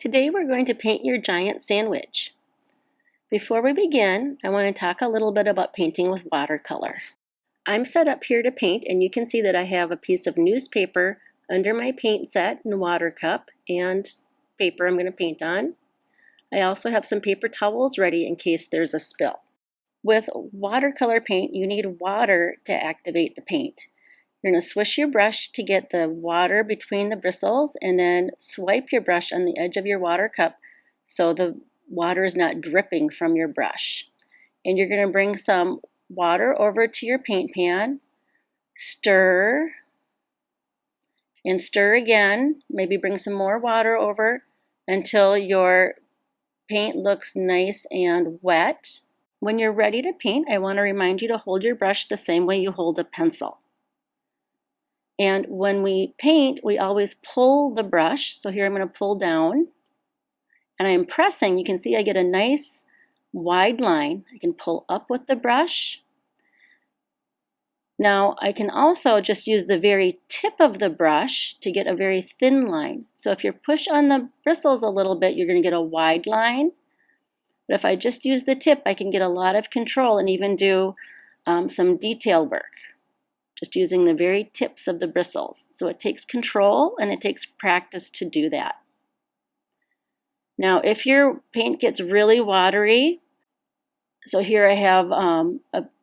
Today we're going to paint your giant sandwich. Before we begin, I want to talk a little bit about painting with watercolor. I'm set up here to paint, and you can see that I have a piece of newspaper under my paint set and water cup and paper I'm going to paint on. I also have some paper towels ready in case there's a spill. With watercolor paint, you need water to activate the paint. You're going to swish your brush to get the water between the bristles and then swipe your brush on the edge of your water cup so the water is not dripping from your brush. And you're going to bring some water over to your paint pan, stir, and stir again. Maybe bring some more water over until your paint looks nice and wet. When you're ready to paint, I want to remind you to hold your brush the same way you hold a pencil. And when we paint, we always pull the brush. So here I'm going to pull down and I'm pressing. You can see I get a nice wide line. I can pull up with the brush. Now I can also just use the very tip of the brush to get a very thin line. So if you push on the bristles a little bit, you're going to get a wide line. But if I just use the tip, I can get a lot of control and even do some detail work, just using the very tips of the bristles. So it takes control and it takes practice to do that. Now, if your paint gets really watery, so here I have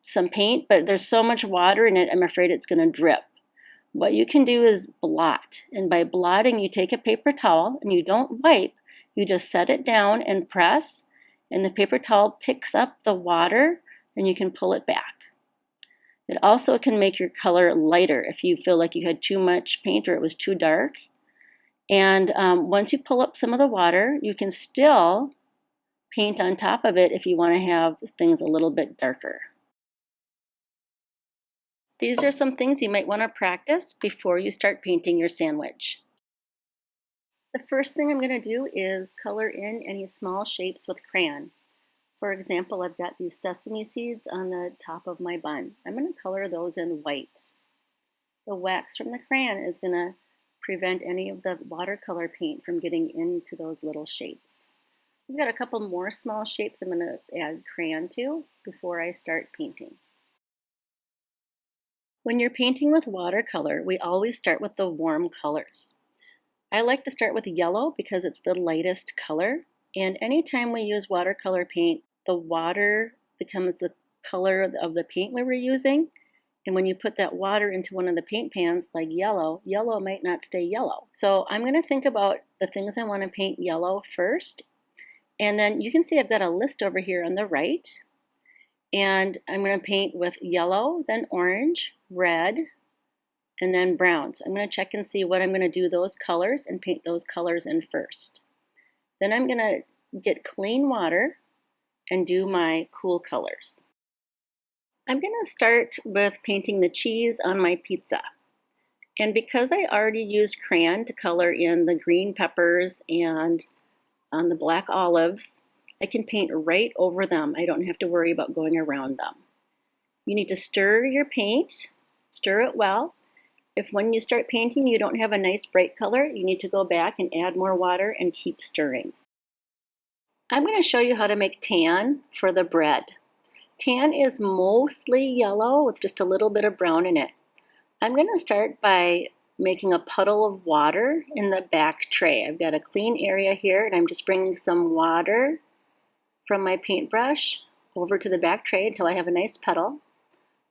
some paint, but there's so much water in it, I'm afraid it's going to drip. What you can do is blot. And by blotting, you take a paper towel and you don't wipe, you just set it down and press, and the paper towel picks up the water and you can pull it back. It also can make your color lighter if you feel like you had too much paint or it was too dark. And once you pull up some of the water, you can still paint on top of it if you want to have things a little bit darker. These are some things you might want to practice before you start painting your sandwich. The first thing I'm going to do is color in any small shapes with crayon. For example, I've got these sesame seeds on the top of my bun. I'm going to color those in white. The wax from the crayon is going to prevent any of the watercolor paint from getting into those little shapes. I've got a couple more small shapes I'm going to add crayon to before I start painting. When you're painting with watercolor, we always start with the warm colors. I like to start with yellow because it's the lightest color. And anytime we use watercolor paint, the water becomes the color of the paint we were using. And when you put that water into one of the paint pans, like yellow, yellow might not stay yellow. So I'm going to think about the things I want to paint yellow first. And then you can see I've got a list over here on the right. And I'm going to paint with yellow, then orange, red, and then brown. So I'm going to check and see what I'm going to do those colors and paint those colors in first. Then I'm going to get clean water and do my cool colors. I'm going to start with painting the cheese on my pizza. And because I already used crayon to color in the green peppers and on the black olives, I can paint right over them. I don't have to worry about going around them. You need to stir your paint, stir it well. If when you start painting you don't have a nice bright color, you need to go back and add more water and keep stirring. I'm going to show you how to make tan for the bread. Tan is mostly yellow with just a little bit of brown in it. I'm going to start by making a puddle of water in the back tray. I've got a clean area here and I'm just bringing some water from my paintbrush over to the back tray until I have a nice puddle.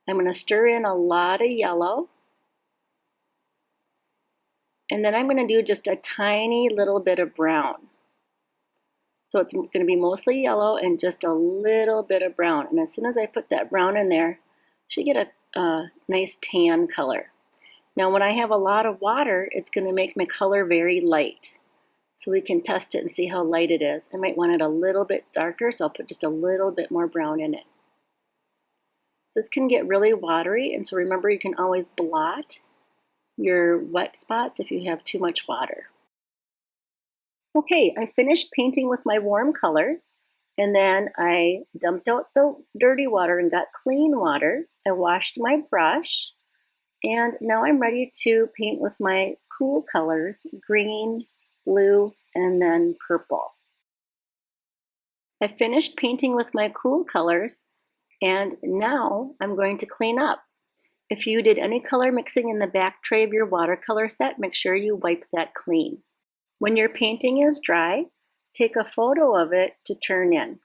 I'm going to stir in a lot of yellow. And then I'm going to do just a tiny little bit of brown. So it's going to be mostly yellow and just a little bit of brown. And as soon as I put that brown in there, you should get a nice tan color. Now when I have a lot of water, it's going to make my color very light. So we can test it and see how light it is. I might want it a little bit darker, so I'll put just a little bit more brown in it. This can get really watery, and so remember you can always blot your wet spots if you have too much water. Okay, I finished painting with my warm colors, and then I dumped out the dirty water and got clean water. I washed my brush, and now I'm ready to paint with my cool colors, green, blue, and then purple. I finished painting with my cool colors, and now I'm going to clean up. If you did any color mixing in the back tray of your watercolor set, make sure you wipe that clean. When your painting is dry, take a photo of it to turn in.